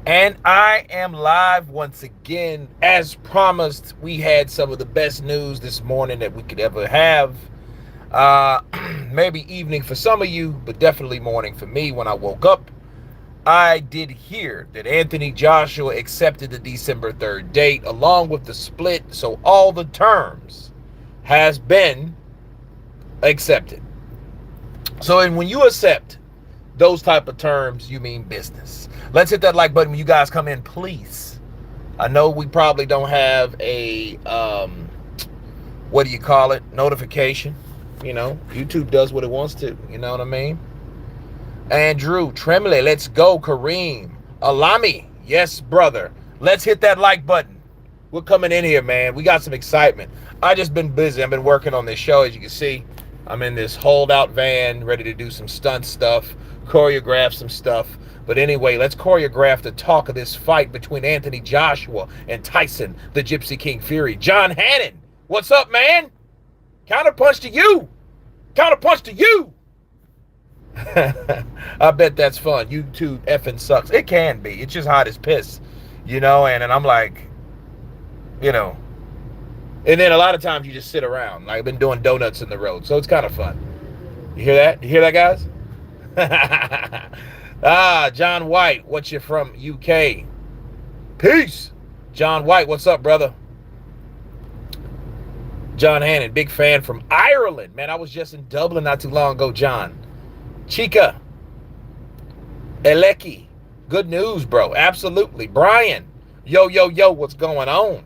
And I am live once again. As promised, we had some of the best news this morning that we could ever have. Uh, Maybe evening for some of you, but definitely morning for me. When I woke up, I did hear that Anthony Joshua accepted the December 3rd date along with the split. So all the terms has been accepted. So and when you accept those type of terms, you mean business. Let's hit that like button when you guys come in, please. I know we probably don't have a what do you call it, notification. You know, YouTube does what it wants to. You know what I mean? Andrew Tremley, let's go. Kareem Alami, yes, brother. Let's hit that like button. We're coming in here, man. We got some excitement. I just been busy. I've been working on this show, as you can see. I'm in this holdout van, ready to do some stunt stuff, choreograph some stuff. But anyway, let's choreograph the talk of this fight between Anthony Joshua and Tyson, the Gypsy King Fury. John Hannon, what's up, man? Counterpunch to you. Counterpunch to you. I bet that's fun. YouTube effing sucks. It can be. It's just hot as piss, you know. And I'm like, you know. And then a lot of times you just sit around. Like I've been doing donuts in the road, so it's kind of fun. You hear that? You hear that, guys? John White, what's you from UK? Peace. John White, what's up, brother? John Hannon, big fan from Ireland. Man, I was just in Dublin not too long ago, John. Chica. Eleki. Good news, bro. Absolutely. Brian. Yo, yo, yo, what's going on?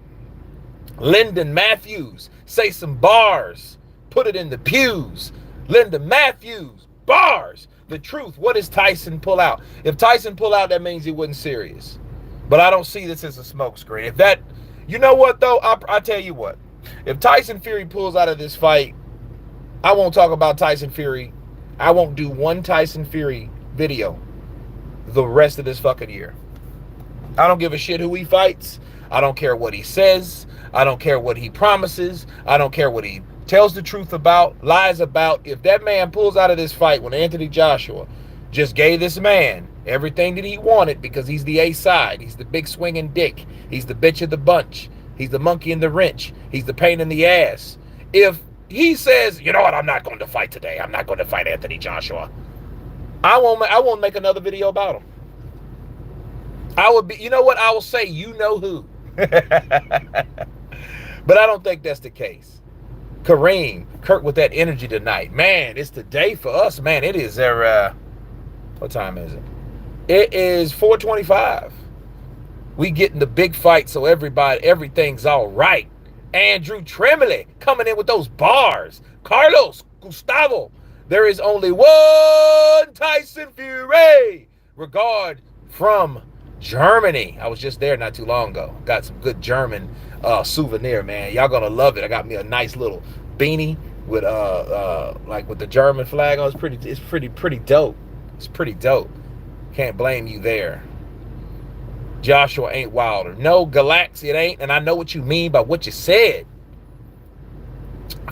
Lyndon Matthews. Say some bars. Put it in the pews. Lyndon Matthews. Bars. The truth. What does Tyson pull out? If Tyson pull out, that means he wasn't serious. But I don't see this as a smokescreen. If that, you know what, though? I tell you what. If Tyson Fury pulls out of this fight, I won't talk about Tyson Fury. I won't do one Tyson Fury video the rest of this fucking year. I don't give a shit who he fights. I don't care what he says. I don't care what he promises. I don't care what he tells the truth about, lies about. If that man pulls out of this fight when Anthony Joshua just gave this man everything that he wanted because he's the A-side, he's the big swinging dick, he's the bitch of the bunch, he's the monkey in the wrench, he's the pain in the ass. If he says, you know what, I'm not going to fight today, I'm not going to fight Anthony Joshua, I won't make another video about him. I would be, you know what, I will say, you know who. But I don't think that's the case. Kareem, Kurt with that energy tonight. Man, it's the day for us, man. It is what time is it? It is 4:25. We getting the big fight, so everything's all right. Andrew Tremley coming in with those bars. Carlos, Gustavo, there is only one Tyson Fury. Regard from Germany. I was just there not too long ago. Got some good German souvenir, man. Y'all gonna love it. I got me a nice little beanie with like with the German flag on. It's pretty dope. It's pretty dope. Can't blame you there. Joshua ain't Wilder. No, Galax, it ain't. And I know what you mean by what you said.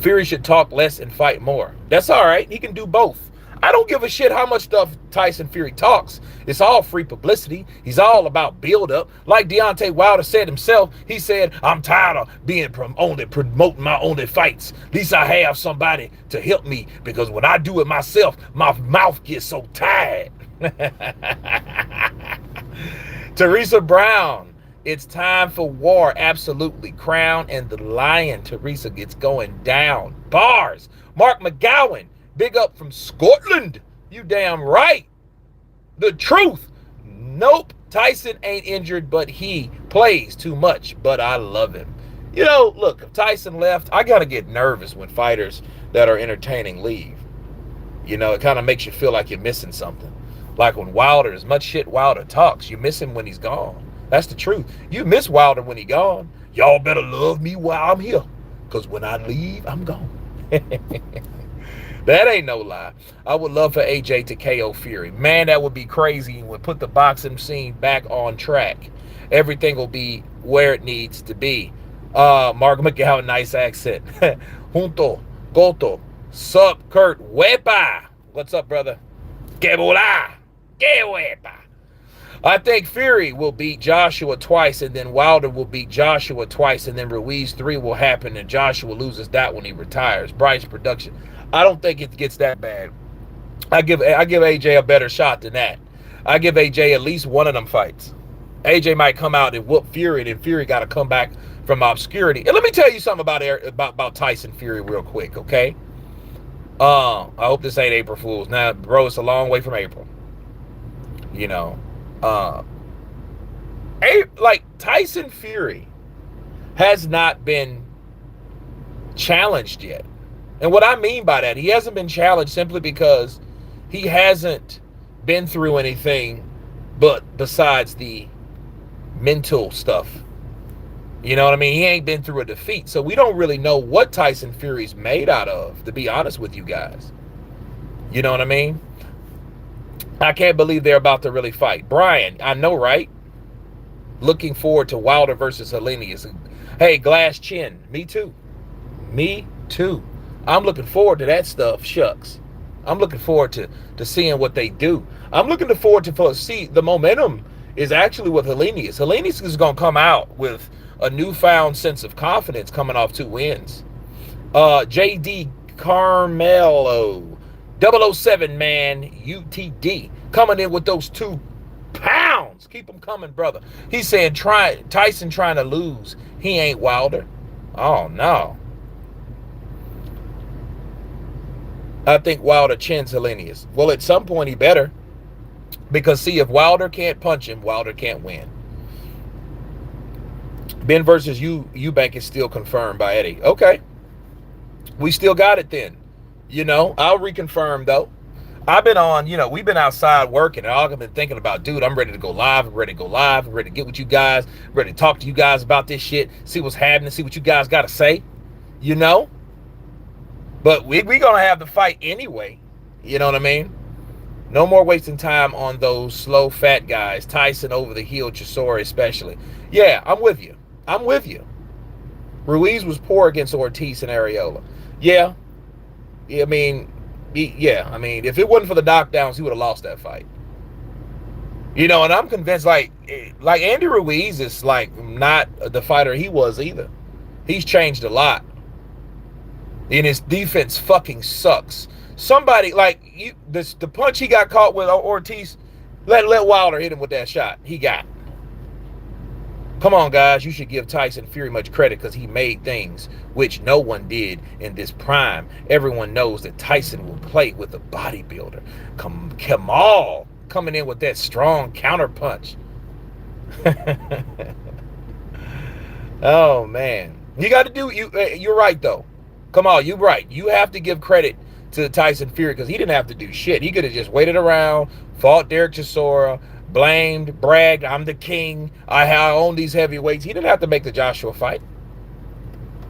Fury should talk less and fight more. That's all right. He can do both. I don't give a shit how much stuff Tyson Fury talks. It's all free publicity. He's all about build-up. Like Deontay Wilder said himself, he said, I'm tired of being promoting my only fights. At least I have somebody to help me because when I do it myself, my mouth gets so tired. Teresa Brown, it's time for war. Absolutely. Crown and the Lion. Teresa gets going down. Bars. Mark McGowan, big up from Scotland. You damn right. The truth. Nope. Tyson ain't injured, but he plays too much. But I love him. You know, look, if Tyson left, I got to get nervous when fighters that are entertaining leave. You know, it kind of makes you feel like you're missing something. Like when Wilder, as much shit Wilder talks, you miss him when he's gone. That's the truth. You miss Wilder when he's gone. Y'all better love me while I'm here. Because when I leave, I'm gone. That ain't no lie. I would love for AJ to KO Fury. Man, that would be crazy. It would put the boxing scene back on track. Everything will be where it needs to be. Mark McGowan, nice accent. Junto, Goto, sup, Kurt, Wepa. What's up, brother? Que bola. Que huepa. I think Fury will beat Joshua twice, and then Wilder will beat Joshua twice, and then Ruiz 3 will happen, and Joshua loses that when he retires. Bryce production. I don't think it gets that bad. I give AJ a better shot than that. I give AJ at least one of them fights. AJ might come out and whoop Fury, and then Fury got to come back from obscurity. And let me tell you something about Tyson Fury real quick, okay? I hope this ain't April Fool's. Now, bro, it's a long way from April. You know, like Tyson Fury has not been challenged yet. And what I mean by that, he hasn't been challenged simply because he hasn't been through anything but besides the mental stuff. You know what I mean? He ain't been through a defeat. So we don't really know what Tyson Fury's made out of, to be honest with you guys. You know what I mean? I can't believe they're about to really fight. Brian, I know, right? Looking forward to Wilder versus Helenius. Hey, Glass Chin, me too. Me too. I'm looking forward to that stuff, shucks. I'm looking forward to seeing what they do. I'm looking forward to see the momentum is actually with Helenius. Helenius is going to come out with a newfound sense of confidence coming off 2 wins. JD Carmelo, 007 man, UTD, coming in with those 2 pounds. Keep them coming, brother. He's saying Tyson trying to lose. He ain't Wilder. Oh, no. I think Wilder chins Helenius. Well, at some point he better. Because, see, if Wilder can't punch him, Wilder can't win. Ben versus Eubank is still confirmed by Eddie. Okay. We still got it then. You know, I'll reconfirm, though. I've been on, you know, we've been outside working, and all I've been thinking about, dude, I'm ready to go live. I'm ready to go live. I'm ready to get with you guys. I'm ready to talk to you guys about this shit. See what's happening. See what you guys got to say. You know? But we going to have the fight anyway. You know what I mean? No more wasting time on those slow, fat guys. Tyson over the heel, Chisora especially. Yeah, I'm with you. I'm with you. Ruiz was poor against Ortiz and Areola. Yeah. I mean, if it wasn't for the knockdowns, he would have lost that fight. You know, and I'm convinced, like Andy Ruiz is, like, not the fighter he was either. He's changed a lot. And his defense fucking sucks. Somebody, like, the punch he got caught with Ortiz, let Wilder hit him with that shot. He got. Come on, guys. You should give Tyson Fury much credit because he made things which no one did in this prime. Everyone knows that Tyson will play with a bodybuilder. Kamal coming in with that strong counter punch. Oh, man. You got to do, you're right, though. Come on, you're right. You have to give credit to Tyson Fury because he didn't have to do shit. He could have just waited around, fought Derek Chisora, blamed, bragged, I'm the king, I own these heavyweights. He didn't have to make the Joshua fight.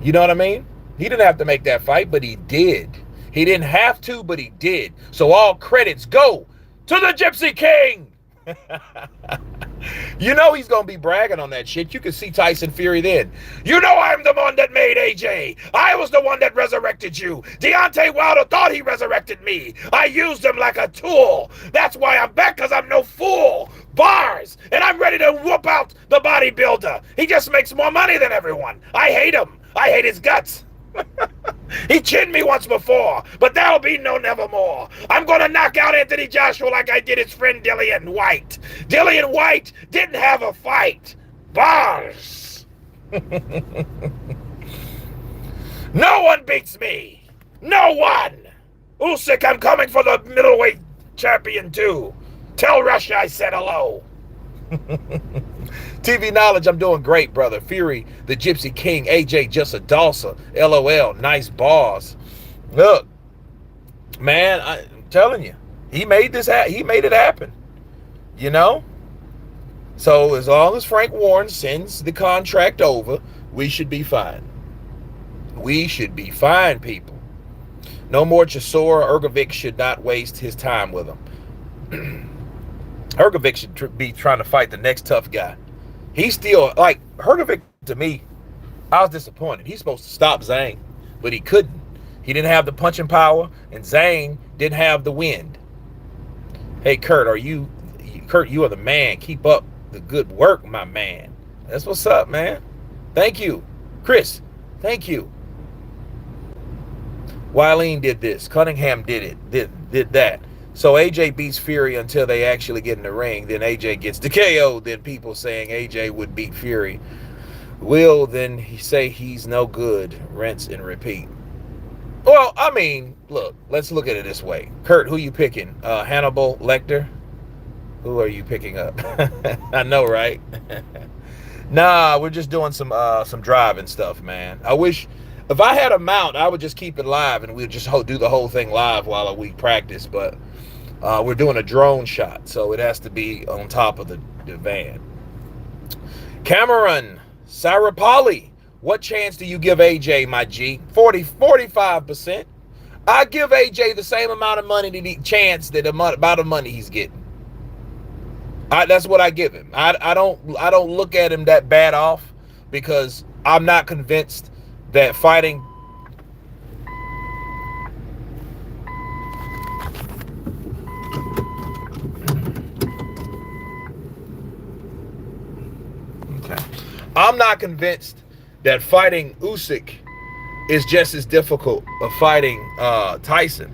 You know what I mean? He didn't have to make that fight, but he did. He didn't have to, but he did. So all credits go to the Gypsy King. You know he's going to be bragging on that shit. You can see Tyson Fury then. You know I'm the one that made AJ. I was the one that resurrected you. Deontay Wilder thought he resurrected me. I used him like a tool. That's why I'm back, because I'm no fool. Bars. And I'm ready to whoop out the bodybuilder. He just makes more money than everyone. I hate him. I hate his guts. He chinned me once before, but there'll be no nevermore. I'm going to knock out Anthony Joshua like I did his friend Dillian White. Dillian White didn't have a fight. Bars. No one beats me. No one. Usyk, I'm coming for the middleweight champion too. Tell Russia I said hello. TV Knowledge, I'm doing great, brother. Fury, the Gypsy King. AJ, just a Dulsa. LOL, nice bars. Look, man, I'm telling you, he made this. He made it happen. You know. So as long as Frank Warren sends the contract over, we should be fine. We should be fine, people. No more Chisora. Ergovic should not waste his time with him. Hergovic should be trying to fight the next tough guy. He's still, like, Hergovic, to me, I was disappointed. He's supposed to stop Zhang, but he couldn't. He didn't have the punching power, and Zhang didn't have the wind. Hey, Kurt, are you Kurt, you are the man. Keep up the good work, my man. That's what's up, man. Thank you. Chris, thank you. Wileen did this. Cunningham did it. Did that. So AJ beats Fury until they actually get in the ring. Then AJ gets the KO. Then people saying AJ would beat Fury. Will then he say he's no good. Rinse and repeat. Well, I mean, look. Let's look at it this way. Kurt, who you picking? Hannibal Lecter? Who are you picking up? I know, right? Nah, we're just doing some driving stuff, man. I wish if I had a mount, I would just keep it live and we'd just do the whole thing live while we practice. But we're doing a drone shot, so it has to be on top of the van. Cameron Sarapali, what chance do you give AJ, my G? 45%. I give AJ the same amount of money chance that about the money he's getting. That's what I give him. I don't look at him that bad off because I'm not convinced that fighting. Okay. I'm not convinced that fighting Usyk is just as difficult of fighting Tyson.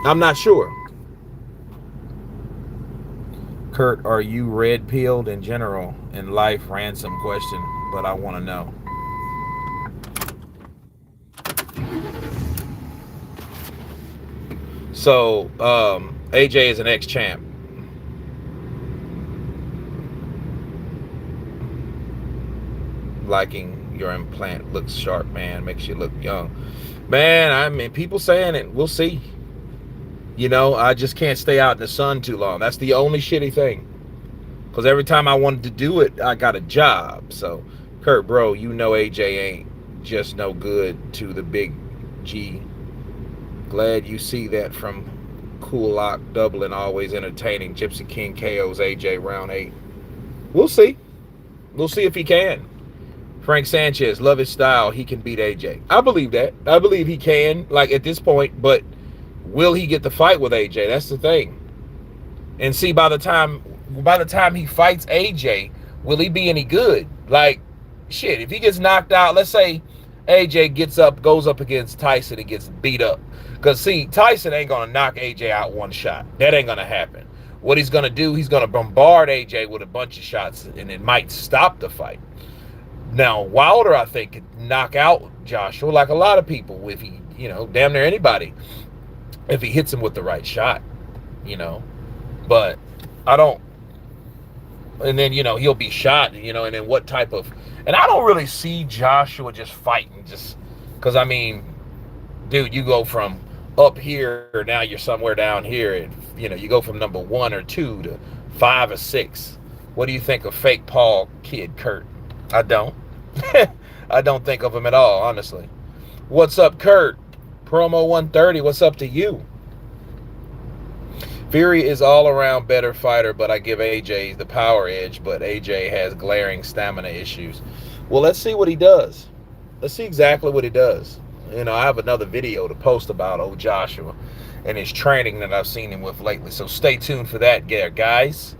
I'm not sure. Kurt, are you red pilled in general in life? Ransom question, but I want to know. So, AJ is an ex-champ. Liking your implant, looks sharp, man. Makes you look young, man. I mean, people saying it. We'll see. You know, I just can't stay out in the sun too long. That's the only shitty thing. Because every time I wanted to do it, I got a job. So, Kurt, bro, you know AJ ain't just no good to the big G. Glad you see that from Kulak, Dublin, always entertaining. Gypsy King KOs AJ round 8. We'll see. We'll see if he can. Frank Sanchez, love his style. He can beat AJ. I believe that. I believe he can, like at this point, but will he get the fight with AJ? That's the thing. And see, by the time he fights AJ, will he be any good? Like, shit, if he gets knocked out, let's say AJ goes up against Tyson and gets beat up. Because, see, Tyson ain't going to knock AJ out one shot. That ain't going to happen. What he's going to do, he's going to bombard AJ with a bunch of shots, and it might stop the fight. Now, Wilder, I think, could knock out Joshua like a lot of people if he, damn near anybody, if he hits him with the right shot, But I don't, and then, he'll be shot, and then what type of, and I don't really see Joshua just fighting just, because, I mean, dude, you go from up here, now you're somewhere down here, and, you go from number 1 or 2 to 5 or 6. What do you think of fake Paul kid, Kurt? I don't. I don't think of him at all, honestly. What's up, Kurt? Promo 130, what's up to you? Fury is all around better fighter, but I give AJ the power edge, but AJ has glaring stamina issues. Well, let's see what he does. Let's see exactly what he does. I have another video to post about old Joshua and his training that I've seen him with lately, so stay tuned for that, guys.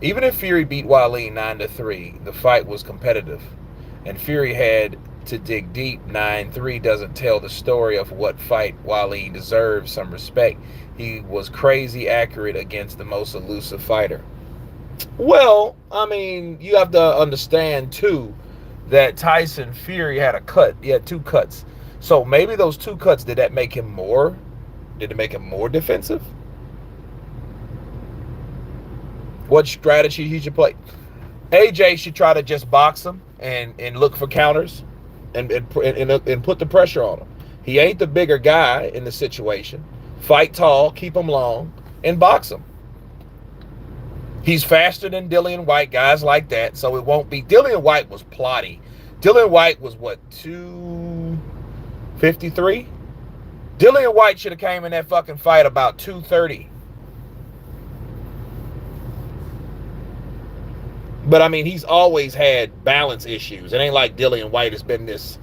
Even if Fury beat Wileen 9-3, the fight was competitive, and Fury had to dig deep. 9-3 doesn't tell the story of what fight Wileen deserves some respect. He was crazy accurate against the most elusive fighter. Well, I mean, you have to understand, too, that Tyson Fury had a cut. He had 2 cuts. So maybe those 2 cuts, did it make him more defensive? What strategy he should play? AJ should try to just box him and look for counters and put the pressure on him. He ain't the bigger guy in the situation. Fight tall, keep him long, and box him. He's faster than Dillian White, guys like that, so it won't be. Dillian White was plotty. Dillian White was, what, 253? Dillian White should have came in that fucking fight about 230. But, I mean, he's always had balance issues. It ain't like Dillian White has been this,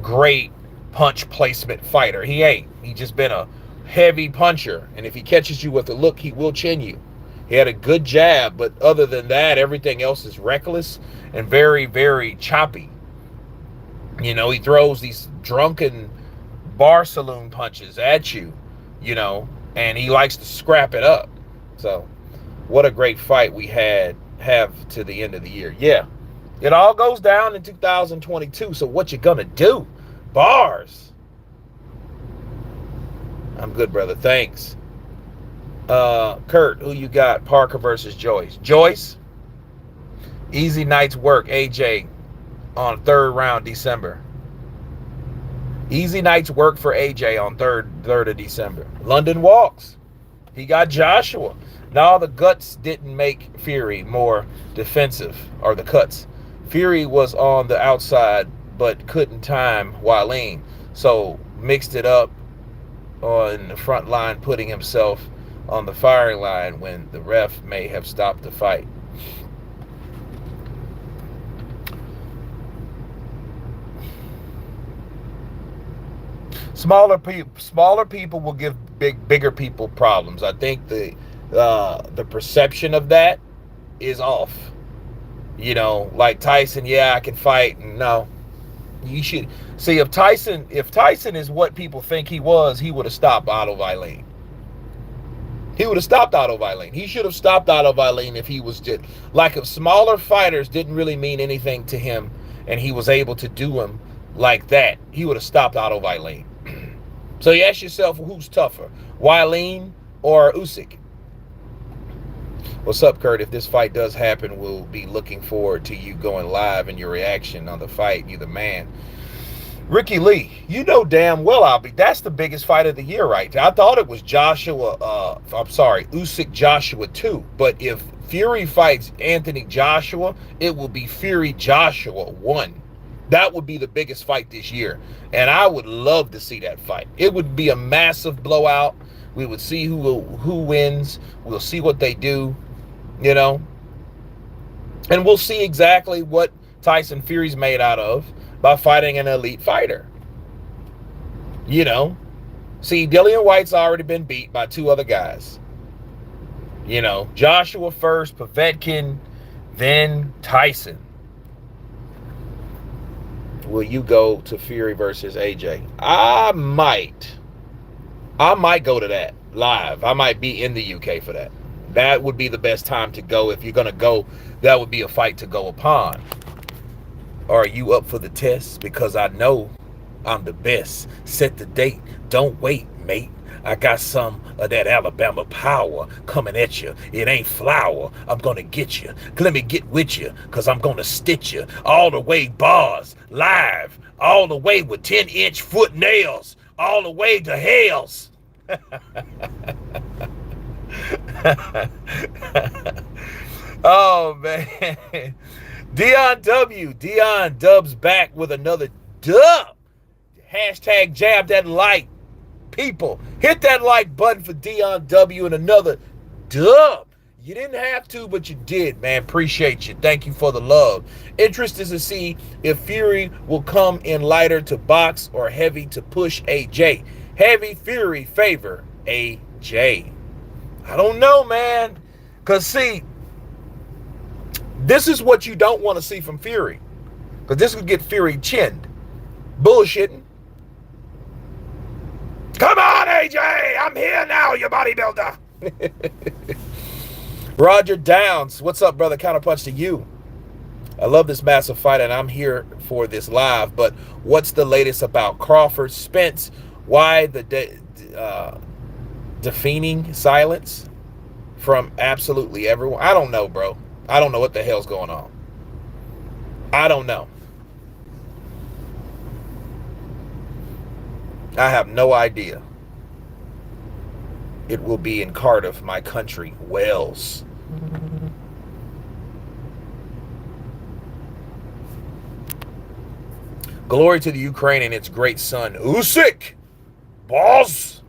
great punch placement fighter. He ain't. He's just been a heavy puncher, and if he catches you with a look, he will chin you. He had a good jab, but other than that, everything else is reckless and very, very choppy. You know, he throws these drunken bar saloon punches at you, you know, and he likes to scrap it up. So, what a great fight we have to the end of the year. Yeah, it all goes down in 2022. So what you gonna do? Bars. I'm good, brother. Thanks. Kurt, who you got? Parker versus Joyce. Joyce. Easy night's work. AJ on third round December. Easy night's work for AJ on third of December. London walks. He got Joshua. Now the guts didn't make Fury more defensive, or the cuts. Fury was on the outside but couldn't time Wileen, so mixed it up on the front line, putting himself on the firing line when the ref may have stopped the fight. Smaller people will give bigger people problems. I think the perception of that is off. You know, like Tyson, yeah, I can fight. No, you should see if Tyson is what people think he was, he would have stopped Otto Wallin. He would have stopped Otto Wallin. He should have stopped Otto Wallin if he was just like, if smaller fighters didn't really mean anything to him and he was able to do them like that, he would have stopped Otto Wallin. So you ask yourself, who's tougher, Wallin or Usyk? What's up, Kurt? If this fight does happen, we'll be looking forward to you going live and your reaction on the fight. You the man. Ricky Lee, you know damn well I'll be. That's the biggest fight of the year right there. I thought it was Usyk Joshua 2. But if Fury fights Anthony Joshua, it will be Fury Joshua 1. That would be the biggest fight this year. And I would love to see that fight. It would be a massive blowout. We would see who wins. We'll see what they do, you know. And we'll see exactly what Tyson Fury's made out of by fighting an elite fighter. You know. See, Dillian White's already been beat by 2 other guys. You know, Joshua first, Povetkin, then Tyson. Will you go to Fury versus AJ? I might go to that live. I might be in the UK for that. That would be the best time to go. If you're going to go, that would be a fight to go upon. Are you up for the test? Because I know I'm the best. Set the date. Don't wait, mate. I got some of that Alabama power coming at you. It ain't flour. I'm going to get you. Let me get with you, because I'm going to stitch you. All the way bars, live. All the way with 10-inch foot nails. All the way to hells. Oh, man. Dion Dubs back with another dub. Hashtag jab that like. People, hit that like button for Dion W and another dub. You didn't have to, but you did, man. Appreciate you. Thank you for the love. Interest is to see if Fury will come in lighter to box or heavy to push AJ. Heavy Fury favor AJ. I don't know, man. Because, see, this is what you don't want to see from Fury. Because this would get Fury chinned. Bullshitting. Come on, AJ! I'm here now, you bodybuilder. Roger Downs, what's up, brother? Counterpunch to you. I love this massive fight, and I'm here for this live. But what's the latest about Crawford Spence? Why the deafening silence from absolutely everyone? I don't know, bro. I don't know what the hell's going on. I don't know. I have no idea. It will be in Cardiff, my country, Wales. Glory to the Ukraine and its great son, Usyk. Boss.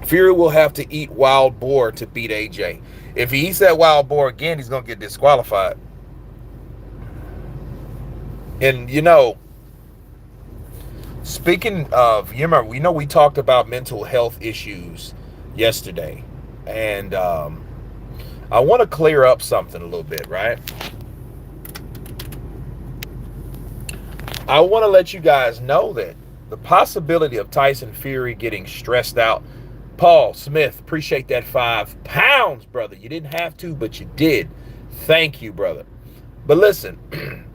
Fury will have to eat wild boar to beat AJ. If he eats that wild boar again, he's going to get disqualified. And, you know, Speaking of, you remember, we know we talked about mental health issues yesterday, and I want to clear up something a little bit, right? I want to let you guys know that the possibility of Tyson Fury getting stressed out. Paul Smith, appreciate that £5, brother. You didn't have to, but you did. Thank you, brother. But listen,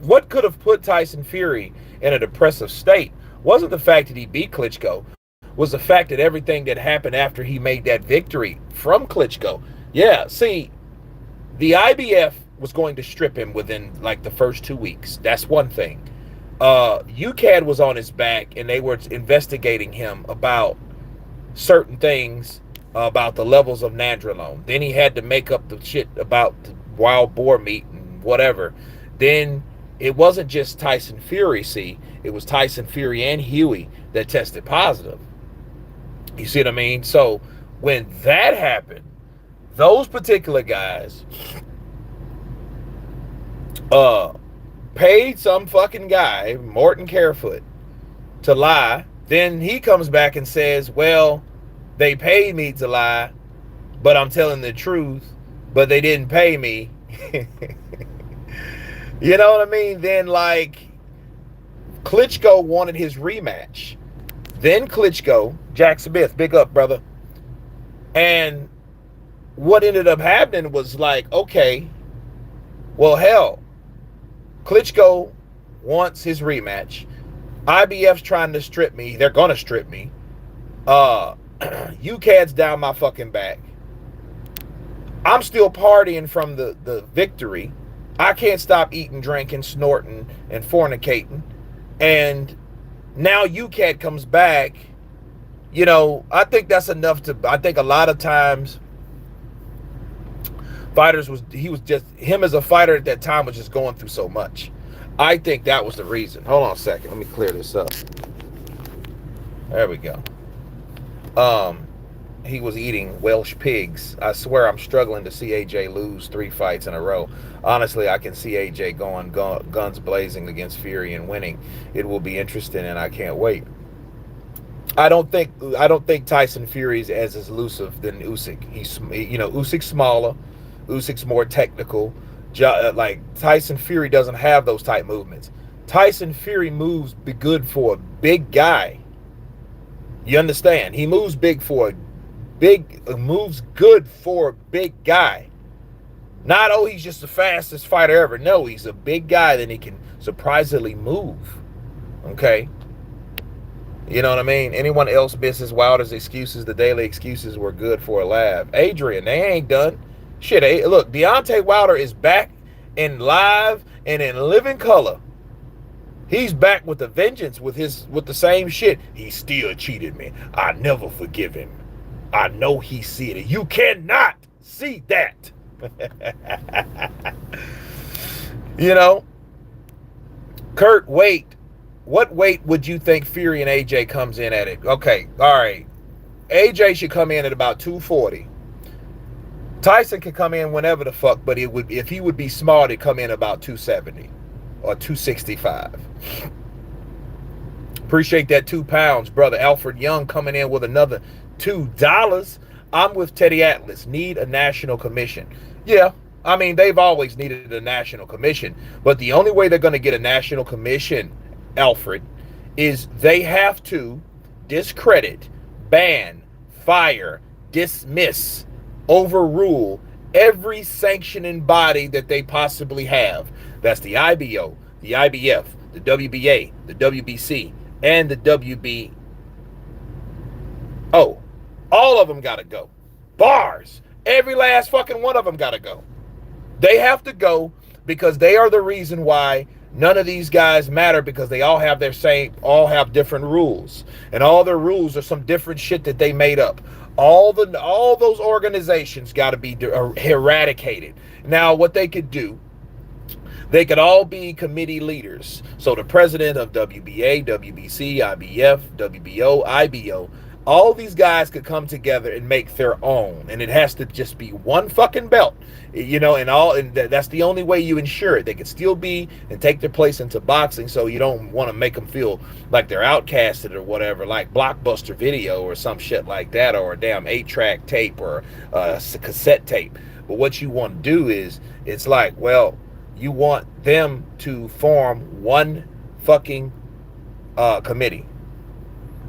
what could have put Tyson Fury in a depressive state wasn't the fact that he beat Klitschko, was the fact that everything that happened after he made that victory from Klitschko. Yeah, see, the IBF was going to strip him within like the first 2 weeks. That's one thing. UCAD was on his back, and they were investigating him about certain things about the levels of nandrolone. Then he had to make up the shit about the wild boar meat and whatever. Then it wasn't just Tyson Fury, see, it was Tyson Fury and Huey that tested positive. You see what I mean? So when that happened, those particular guys paid some fucking guy, Morton Carefoot, to lie. Then he comes back and says, well, they paid me to lie, but I'm telling the truth, but they didn't pay me. You know what I mean? Then, like, Klitschko wanted his rematch. Then Klitschko, Jack Smith, big up, brother. And what ended up happening was like, okay, well, hell, Klitschko wants his rematch. IBF's trying to strip me. They're going to strip me. UCAD's down my fucking back. I'm still partying from the victory. I can't stop eating, drinking, snorting, and fornicating. And now UCAD comes back. You know, I think that's enough to, I think a lot of times him as a fighter at that time was just going through so much. I think that was the reason. Hold on a second. Let me clear this up. There we go. He was eating Welsh pigs. I swear I'm struggling to see AJ lose 3 fights in a row. Honestly, I can see AJ going guns blazing against Fury and winning. It will be interesting, and I can't wait. I don't think Tyson Fury is as elusive than Usyk. Usyk's smaller. Usyk's more technical. Like Tyson Fury doesn't have those type movements. Tyson Fury moves good for a big guy. You understand? He moves big for a moves good for a big guy. Not, oh, he's just the fastest fighter ever. No, he's a big guy, then he can surprisingly move. Okay? You know what I mean? Anyone else misses Wilder's excuses? The daily excuses were good for a laugh. Adrian, they ain't done. Shit, look, Deontay Wilder is back in live and in living color. He's back with a vengeance with the same shit. He still cheated me. I never forgive him. I know he see it. You cannot see that. You know? Kurt, wait. What weight would you think Fury and AJ comes in at it? Okay, all right. AJ should come in at about 240. Tyson can come in whenever the fuck, but if he would be smart, it'd come in about 270 or 265. Appreciate that £2, brother. Alfred Young coming in with another $2. I'm with Teddy Atlas. Need a national commission. Yeah, I mean, they've always needed a national commission, but the only way they're going to get a national commission, Alfred, is they have to discredit, ban, fire, dismiss, overrule every sanctioning body that they possibly have. That's the IBO, the IBF, the WBA, the WBC, and the WB. Oh, all of them got to go. Bars. Every last fucking one of them got to go. They have to go because they are the reason why none of these guys matter, because they all have different rules. And all their rules are some different shit that they made up. All those organizations got to be eradicated. Now, what they could do, they could all be committee leaders. So the president of WBA, WBC, IBF, WBO, IBO, All these guys could come together and make their own, and it has to just be one fucking belt, and that's the only way you ensure it. They can still be and take their place into boxing, so you don't want to make them feel like they're outcasted or whatever, like Blockbuster Video or some shit like that, or a damn 8-track tape or a cassette tape. But what you want to do is, it's like, well, you want them to form one fucking committee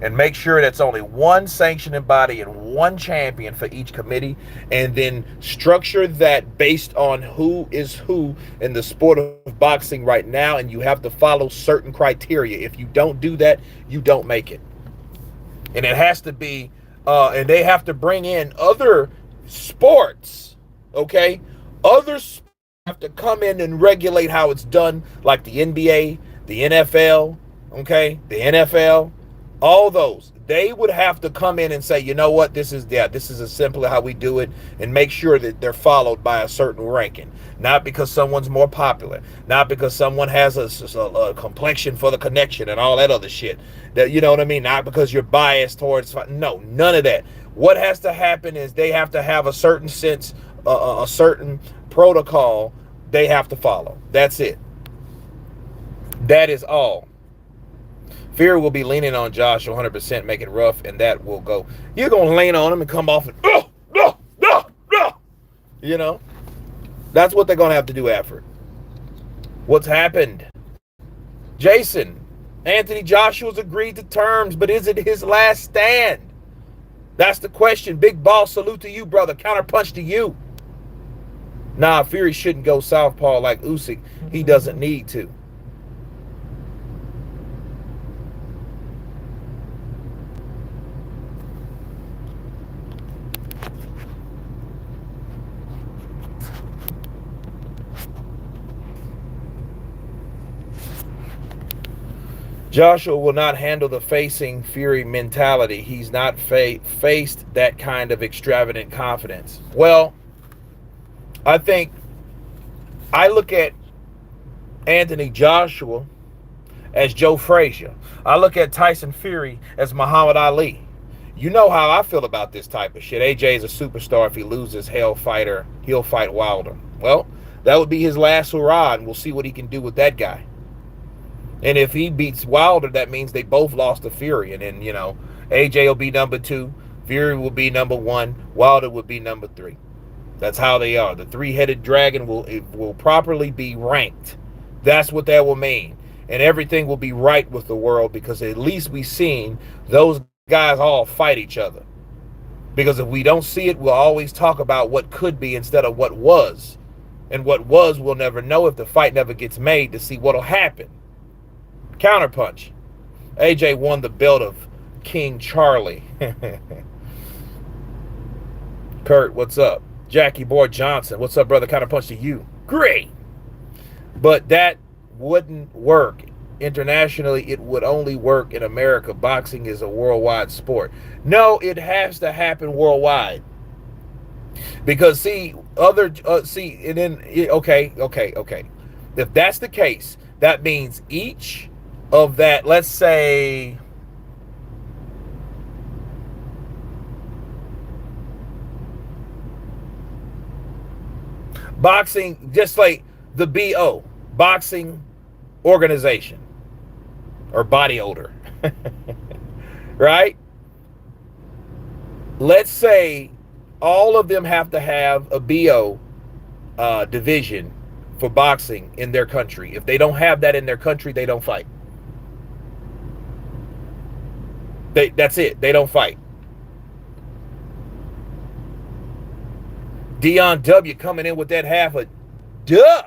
and make sure that's only one sanctioning body and one champion for each committee, and then structure that based on who is who in the sport of boxing right now, and you have to follow certain criteria. If you don't do that, you don't make it. And it has to be, and they have to bring in other sports, okay? Other sports have to come in and regulate how it's done, like the NBA, the NFL, okay? The NFL. All those, they would have to come in and say, you know what, this is simply how we do it, and make sure that they're followed by a certain ranking. Not because someone's more popular, not because someone has a complexion for the connection and all that other shit. That, you know what I mean? Not because you're biased towards, no, none of that. What has to happen is they have to have a certain sense, a certain protocol they have to follow. That's it. That is all. Fury will be leaning on Josh 100%, make it rough, and that will go. You're going to lean on him and come off and, you know. That's what they're going to have to do after. What's happened? Jason, Anthony Joshua's agreed to terms, but is it his last stand? That's the question. Big boss, salute to you, brother. Counterpunch to you. Nah, Fury shouldn't go southpaw like Usyk. He doesn't need to. Joshua will not handle the facing Fury mentality. He's not faced that kind of extravagant confidence. Well, I think I look at Anthony Joshua as Joe Frazier. I look at Tyson Fury as Muhammad Ali. You know how I feel about this type of shit. AJ is a superstar. If he loses, he'll fight Wilder. Well, that would be his last hurrah, and we'll see what he can do with that guy. And if he beats Wilder, that means they both lost to Fury. And then, AJ will be number 2. Fury will be number 1. Wilder will be number 3. That's how they are. The three-headed dragon will properly be ranked. That's what that will mean. And everything will be right with the world, because at least we've seen those guys all fight each other. Because if we don't see it, we'll always talk about what could be instead of what was. And what was, we'll never know if the fight never gets made to see what'll happen. Counterpunch. AJ won the belt of King Charlie. Kurt, what's up? Jackie Boy Johnson, what's up, brother? Counterpunch to you. Great. But that wouldn't work. Internationally, it would only work in America. Boxing is a worldwide sport. No, it has to happen worldwide. Because okay. If that's the case, that means each of that, let's say, boxing, just like the BO, boxing organization or body odor, right? Let's say all of them have to have a BO division for boxing in their country. If they don't have that in their country, they don't fight. That's it. They don't fight. Dion W coming in with that half a duh.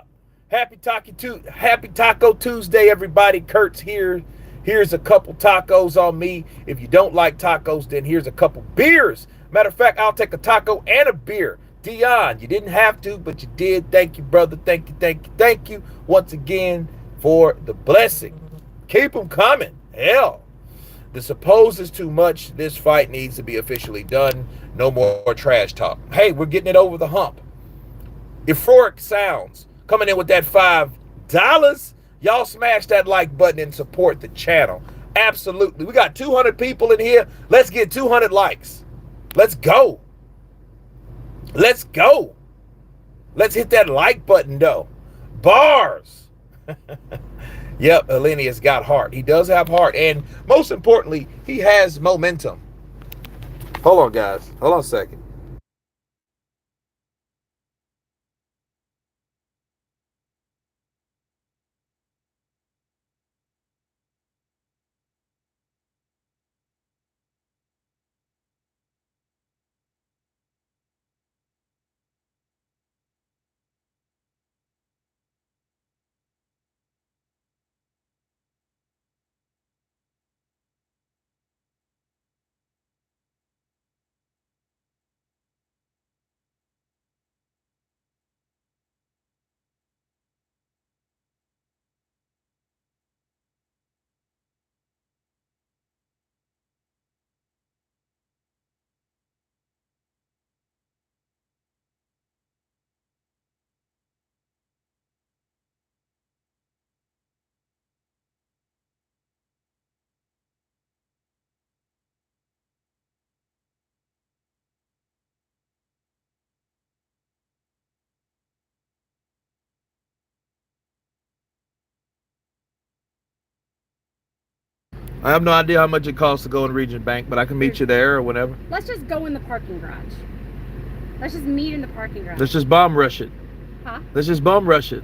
Happy Taco Tuesday, everybody. Kurt's here. Here's a couple tacos on me. If you don't like tacos, then here's a couple beers. Matter of fact, I'll take a taco and a beer. Dion, you didn't have to, but you did. Thank you, brother. Thank you once again for the blessing. Keep them coming. Hell. The suppose is too much. This fight needs to be officially done. No more trash talk. Hey, we're getting it over the hump. Euphoric Sounds coming in with that $5. Y'all smash that like button and support the channel. Absolutely. We got 200 people in here. Let's get 200 likes. Let's go. Let's go. Let's hit that like button, though. Bars. Yep, Hellenius got heart. He does have heart. And most importantly, he has momentum. Hold on, guys. Hold on a second. I have no idea how much it costs to go in Region Bank, but I can meet you there or whatever. Let's just go in the parking garage. Let's just meet in the parking garage. Let's just bomb rush it. Huh? Let's just bomb rush it.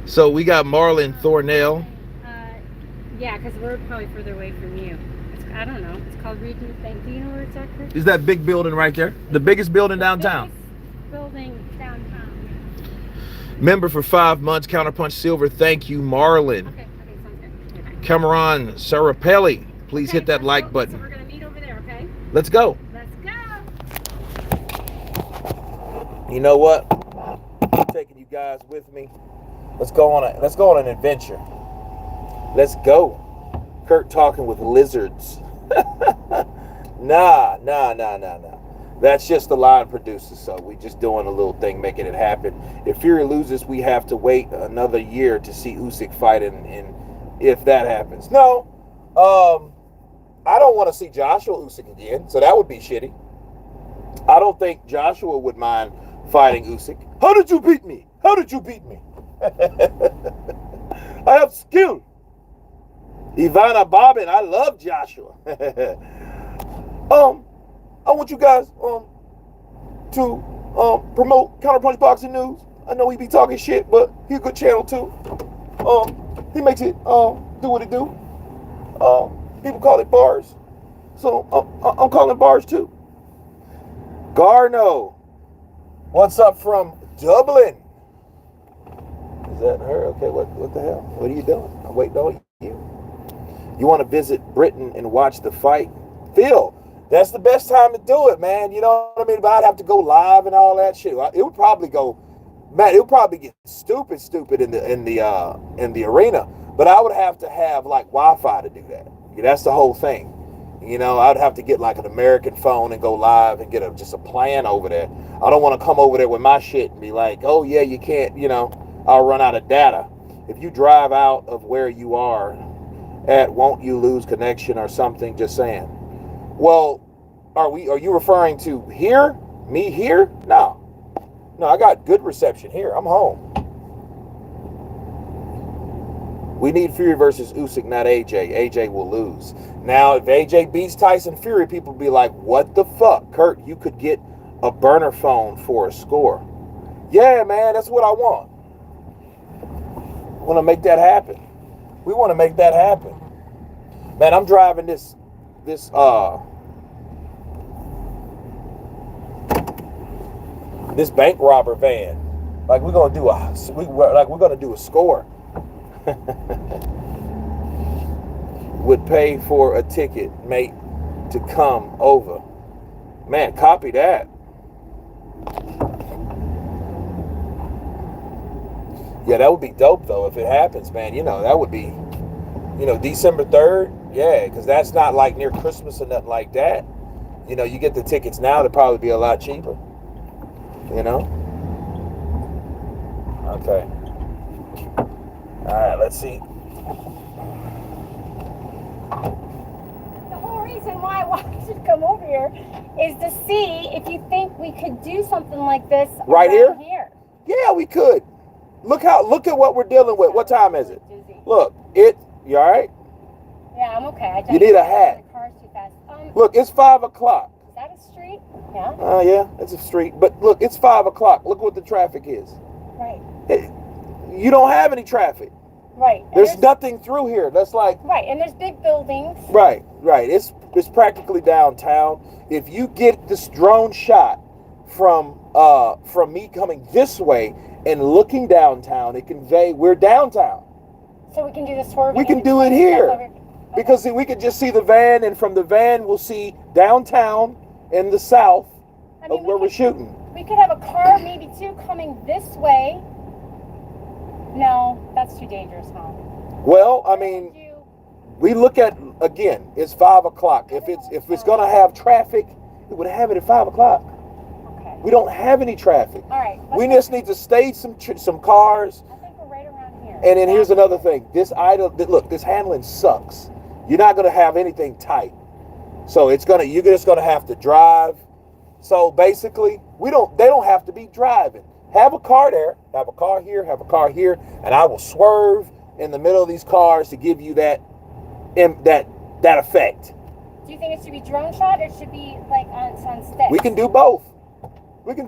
So we got Marlon Thornell. Yeah, because we're probably further away from you. I don't know. It's called Region Bank. Do you know where it's at, Chris? Is that big building right there? The biggest building downtown? Biggest building downtown. Member for 5 months, Counterpunch Silver. Thank you, Marlon. Okay, sounds good. Okay. Cameron Sarapelli. Please hit that like button. So we're going to meet over there, okay? Let's go. Let's go. You know what? I'm taking you guys with me. Let's go on an adventure. Let's go. Kurt talking with lizards. Nah. That's just the line producer, so we just doing a little thing, making it happen. If Fury loses, we have to wait another year to see Usyk fight, and if that happens. No, I don't want to see Joshua Usyk again, so that would be shitty. I don't think Joshua would mind fighting Usyk. How did you beat me? I have skill. Ivana Bobbin, I love Joshua. I want you guys to promote Counterpunch Boxing News. I know he be talking shit, but he's a good channel too. He makes it do what it do. People call it bars, so I'm calling bars too. Garno, what's up from Dublin? Is that her? Okay, what the hell? What are you doing? I'm waiting on you. You want to visit Britain and watch the fight? Phil, that's the best time to do it, man. You know what I mean? But I'd have to go live and all that shit. It would probably go, man. It would probably get stupid in the arena. But I would have to have like Wi-Fi to do that. That's the whole thing. You know, I'd have to get like an American phone and go live and get just a plan over there. I don't want to come over there with my shit and be like, oh yeah, you can't. You know, I'll run out of data. If you drive out of where you are at, won't you lose connection or something? Just saying. Well, are you referring to here? Me here? No, I got good reception here. I'm home. We need Fury versus Usyk, not AJ. AJ will lose. Now, if AJ beats Tyson Fury, people will be like, what the fuck? Kurt, you could get a burner phone for a score. Yeah, man, that's what I want. I want to make that happen. We want to make that happen. Man, I'm driving this bank robber van. Like we're gonna do a score. Would pay for a ticket, mate, to come over. Man, copy that. Yeah, that would be dope though if it happens, man. You know, that would be, December 3rd. Yeah, because that's not like near Christmas or nothing like that. You know, you get the tickets now, they'll probably be a lot cheaper. You know? Okay. All right, let's see. The whole reason why I wanted to come over here is to see if you think we could do something like this Right around here? Yeah, we could. Look at what we're dealing with. What time is it? Look, you all right? Yeah, I'm okay. You need a hat. The car's too fast. Look, it's 5 o'clock. Is that a street? Yeah. Yeah, it's a street. But look, it's 5 o'clock. Look what the traffic is. Right. You don't have any traffic. Right. There's nothing through here. That's like. Right, and there's big buildings. Right. It's practically downtown. If you get this drone shot from me coming this way and looking downtown, it convey we're downtown. So we can do the swerving. We can do it here. Because we could just see the van, and from the van we'll see downtown in the south of where we're shooting. We could have a car, maybe two, coming this way. No, that's too dangerous, huh? Well, I mean, we look at, again, it's 5 o'clock. If it's gonna have traffic, it would have it at 5 o'clock. Okay. We don't have any traffic. All right. We just need to stage some cars. I think we're right around here. And then here's another thing. This handling sucks. You're not gonna have anything tight. So you're just gonna have to drive. So basically, they don't have to be driving. Have a car there, have a car here, and I will swerve in the middle of these cars to give you that effect. Do you think it should be drone shot, or it should be like on sticks? We can do both. All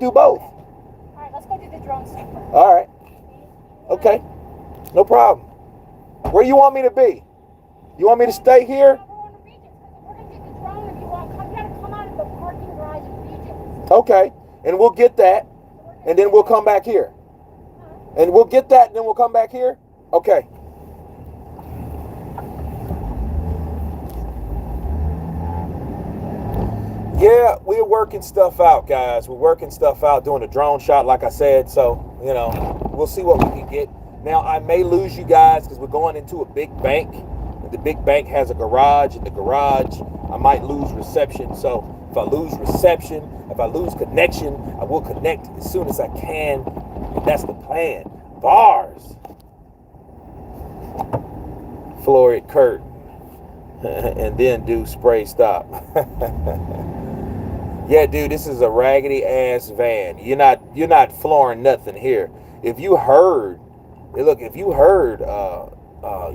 right, let's go do the drone stuff. All right. Okay. No problem. Where you want me to be? You want me to stay here? We're going to do the drone. If you want, you got to come out of the parking garage of Regents. Okay. And we'll get that. And then we'll come back here. And we'll get that, and then we'll come back here? Okay. Yeah, we're working stuff out, guys. We're working stuff out, doing a drone shot, like I said. So, we'll see what we can get. Now, I may lose you guys because we're going into a big bank. The big bank has a garage. In the garage, I might lose reception. So if I lose reception, if I lose connection, I will connect as soon as I can. And that's the plan. Bars. Floor it Kurt. And then do spray stop. Yeah, dude, this is a raggedy ass van. You're not flooring nothing here. If you heard,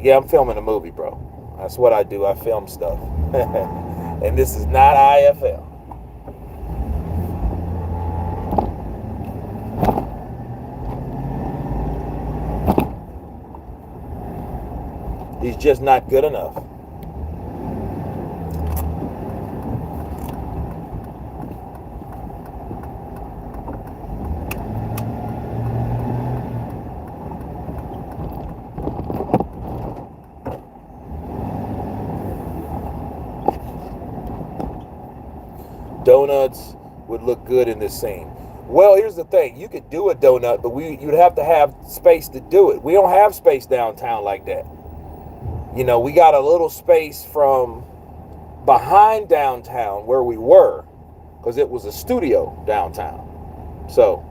yeah, I'm filming a movie, bro. That's what I do. I film stuff. And this is not IFL. He's just not good enough. Donuts would look good in this scene. Well, here's the thing. You could do a donut, but you'd have to have space to do it. We don't have space downtown like that. We got a little space from behind downtown where we were, because it was a studio downtown. So,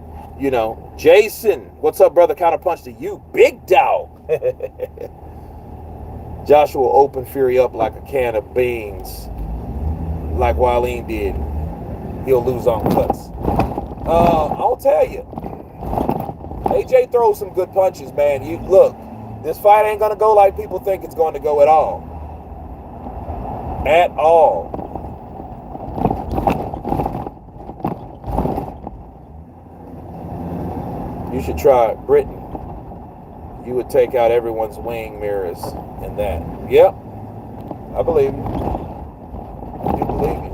Jason, what's up, brother? Counterpunch to you, big dog. Joshua opened Fury up like a can of beans, like Wileen did. He'll lose on cuts. I'll tell you, AJ throws some good punches, man. Look, this fight ain't gonna go like people think it's going to go at all. At all. You should try it, Britain. You would take out everyone's wing mirrors and that. Yep, I believe you. I do believe you.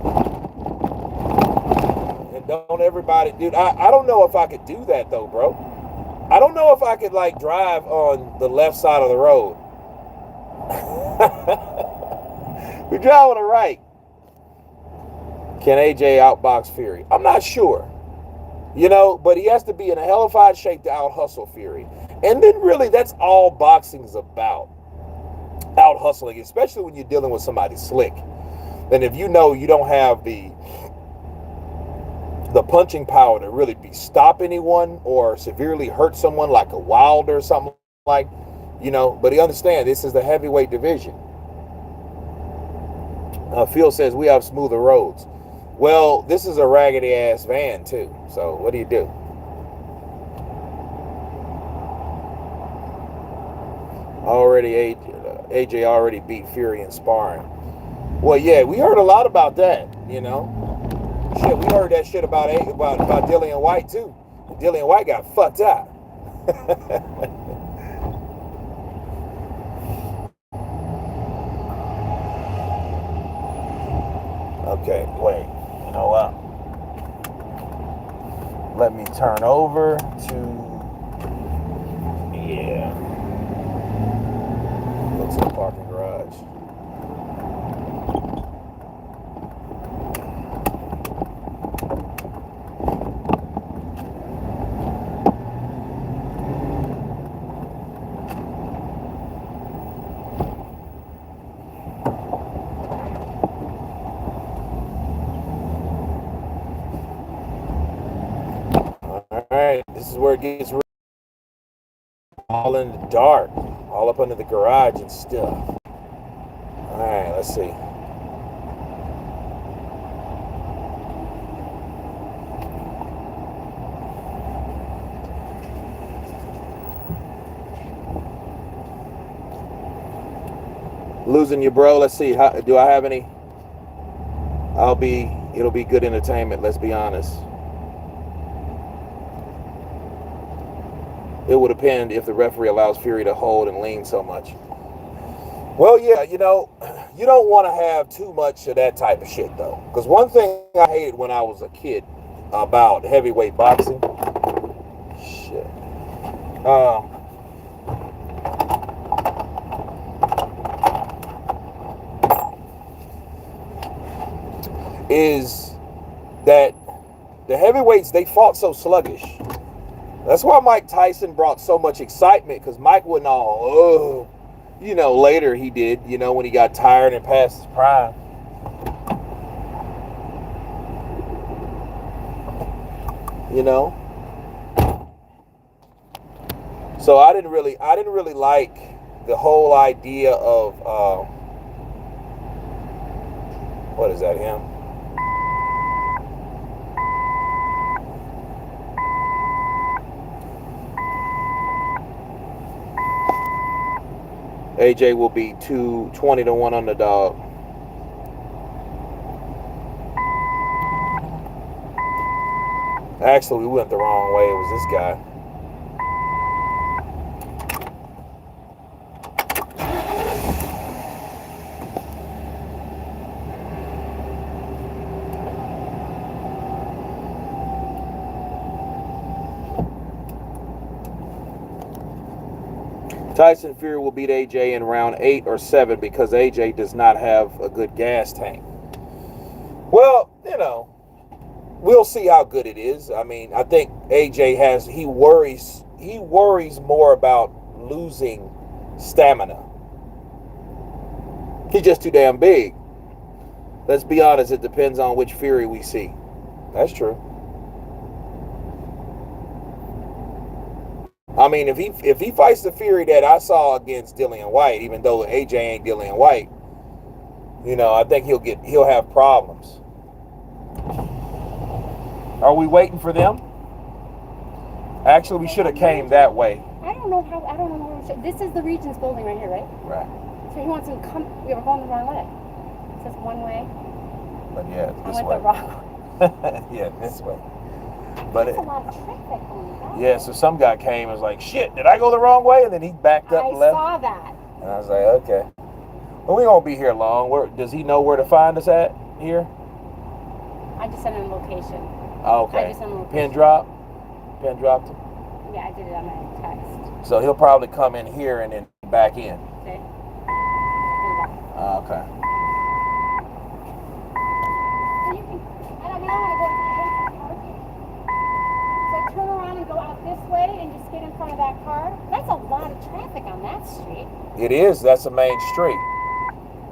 And don't everybody, dude, I don't know if I could do that though, bro. I don't know if I could drive on the left side of the road. We drive on the right. Can AJ outbox Fury? I'm not sure. But he has to be in a hellified shape to out hustle Fury. And then really that's all boxing's about. Out hustling, especially when you're dealing with somebody slick. And if you don't have the punching power to really stop anyone or severely hurt someone like a Wilder or something like, You know, but he understands this is the heavyweight division. Phil says we have smoother roads. Well, this is a raggedy ass van too. So what do you do? Already, AJ already beat Fury in sparring. Well, yeah, we heard a lot about that. You know, shit, we heard that shit about Dillian White too. Dillian White got fucked up. Okay, wait. You know what? Let me turn over to, yeah. Go to the parking garage. Alright, this is where it gets all in the dark, all up under the garage and stuff. Alright, let's see. Losing you, bro. Let's see. Do I have any? It'll be good entertainment, let's be honest. It would depend if the referee allows Fury to hold and lean so much. Well, yeah, you know, you don't want to have too much of that type of shit, though. Because one thing I hated when I was a kid about heavyweight boxing, shit, is that the heavyweights, they fought so sluggish. That's why Mike Tyson brought so much excitement, because Mike wasn't all, you know, later he did, you know, when he got tired and past his prime. You know? So I didn't really like the whole idea of, what is that, him? AJ will be 20 to 1 underdog. Actually, we went the wrong way. It was this guy. Tyson Fury will beat AJ in round 8 or 7 because AJ does not have a good gas tank. Well, you know, we'll see how good it is. I mean, I think AJ he worries more about losing stamina. He's just too damn big. Let's be honest, it depends on which Fury we see. That's true. I mean, if he fights the Fury that I saw against Dillian White, even though AJ ain't Dillian White, you know, I think he'll have problems. Are we waiting for them? Actually, we should have came that way. I don't know where we should. This is the Regents building right here, right? Right. So he wants him to come. We were going the wrong way. It says one way. But yeah, this I went way. the wrong way. Yeah, this way. But There's a lot of traffic going on. Yeah, so some guy came and was like, shit, did I go the wrong way? And then he backed up and left. I saw that. And I was like, okay. Well, we won't be here long. Does he know where to find us at here? I just sent him a location. Oh, okay. I just sent him a location. Pin dropped him? Yeah, I did it on my text. So he'll probably come in here and then back in. Okay. Okay. So turn around and go out this way and just get in front of that car. That's a lot of traffic on that street. It is. That's a main street.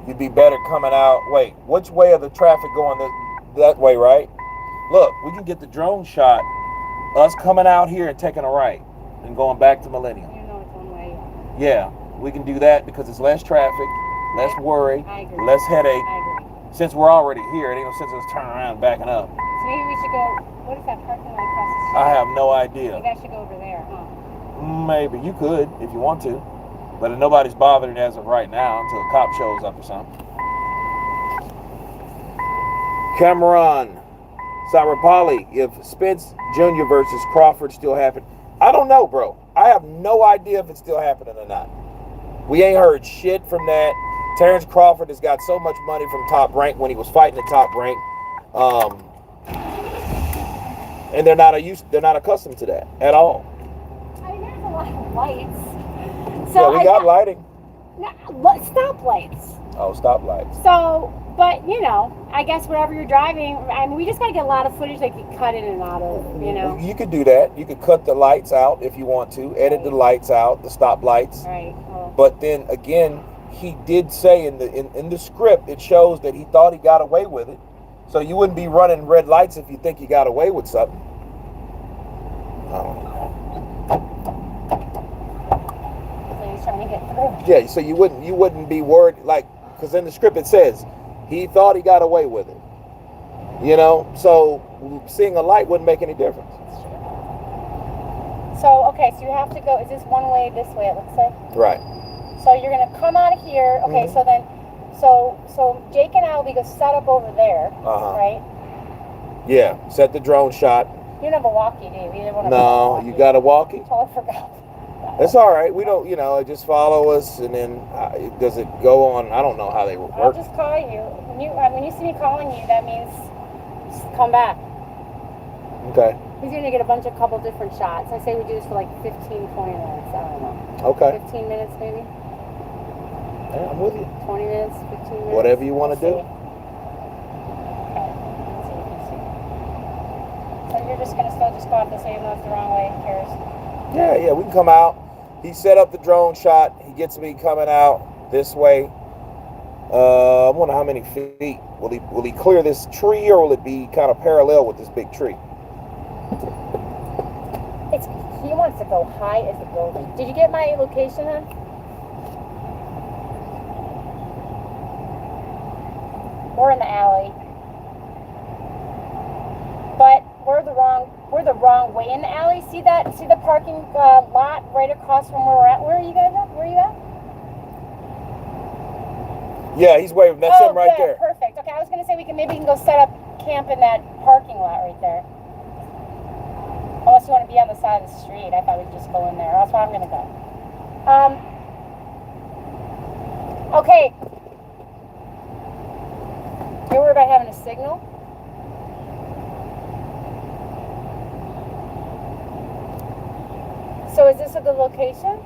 You'd be better coming out. Wait, which way are the traffic going? That way, right? Look, we can get the drone shot. Us coming out here and taking a right and going back to Millennium. You know it's one way. Yeah, we can do that because it's less traffic, less worry, I agree. less headache. I agree. Since we're already here, it ain't no sense of us turning around and backing up. So maybe we should go. What is that parking lot across the street? I have no idea. Maybe I should go over there, huh? Maybe you could if you want to, but nobody's bothering as of right now until a cop shows up or something. Cameron Sarapali, if Spence Jr. versus Crawford still happen, I don't know, bro. I have no idea if it's still happening or not. We ain't heard shit from that. Terrence Crawford has got so much money from Top Rank when he was fighting at Top Rank, and they're not accustomed to that at all. I mean, there's a lot of lights. So yeah, we got lighting. No, stoplights. Oh, stoplights. So, but you know, I guess wherever you're driving, I mean, we just got to get a lot of footage that you cut in and out of, you know. You could do that. You could cut the lights out if you want to, edit the lights out, the stoplights. Right. Well, but then again, he did say in the script, it shows that he thought he got away with it. So you wouldn't be running red lights if you think you got away with something. So he's trying to get through. Yeah, so you wouldn't be worried, like, because in the script it says he thought he got away with it. You know, so seeing a light wouldn't make any difference. So okay, so you have to go. Is this one way? This way? It looks like. Right. So you're gonna come out of here. Okay. So then, so Jake and I will be go set up over there. Right. Yeah. Set the drone shot. You don't have a walkie, do you? Either one of No, you got a walkie. Totally forgot. It's all right. We don't, just follow us, and then does it go on? I don't know how they work. I'll just call you. When you see me calling you, that means just come back. Okay. He's gonna get a couple different shots. I say we do this for like 15, 20 minutes. I don't know. Okay. 15 minutes maybe. Yeah, I'm with you. 20 minutes, 15 minutes. Whatever you want to do. Okay. Let's see if you see. So you're just gonna still just go out this way, even though it's the wrong way. Who cares? Yeah, we can come out. He set up the drone shot. He gets me coming out this way. I wonder how many feet. Will he clear this tree, or will it be kind of parallel with this big tree? He wants to go high as the building. Did you get my location then? We're in the alley. But we're the wrong way in the alley. See the parking lot right across from where we're at? Where are you guys at? Where are you at? Yeah, he's waving. That's him right there. Perfect. Okay, I was gonna say maybe we can go set up camp in that parking lot right there. Unless you want to be on the side of the street, I thought we'd just go in there. That's where I'm gonna go. Okay. You're worried about having a signal? So is this a good location?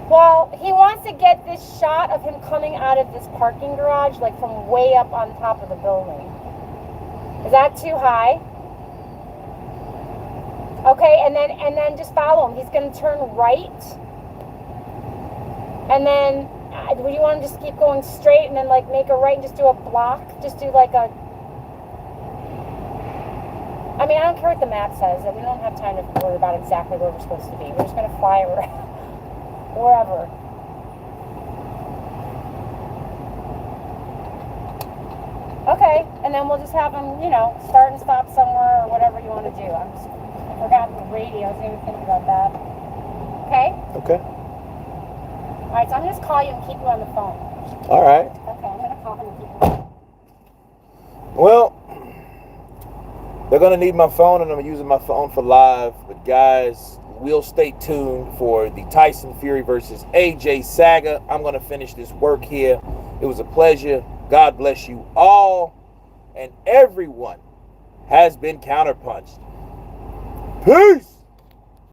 Well, he wants to get this shot of him coming out of this parking garage, like from way up on top of the building. Is that too high? Okay, and then just follow him. He's going to turn right. And then, would you want to just keep going straight and then like make a right and just do a block? Just do like a... I mean, I don't care what the map says. We don't have time to worry about exactly where we're supposed to be. We're just going to fly wherever. Okay, and then we'll just have them, start and stop somewhere or whatever you want to do. I forgot the radio. I was even thinking about that. Okay? Okay. All right, so I'm going to just call you and keep you on the phone. All right. Okay, I'm going to call him and keep you on the phone. Well, they're going to need my phone, and I'm using my phone for live. But guys, we'll stay tuned for the Tyson Fury versus AJ saga. I'm going to finish this work here. It was a pleasure. God bless you all. And everyone has been counterpunched. Peace.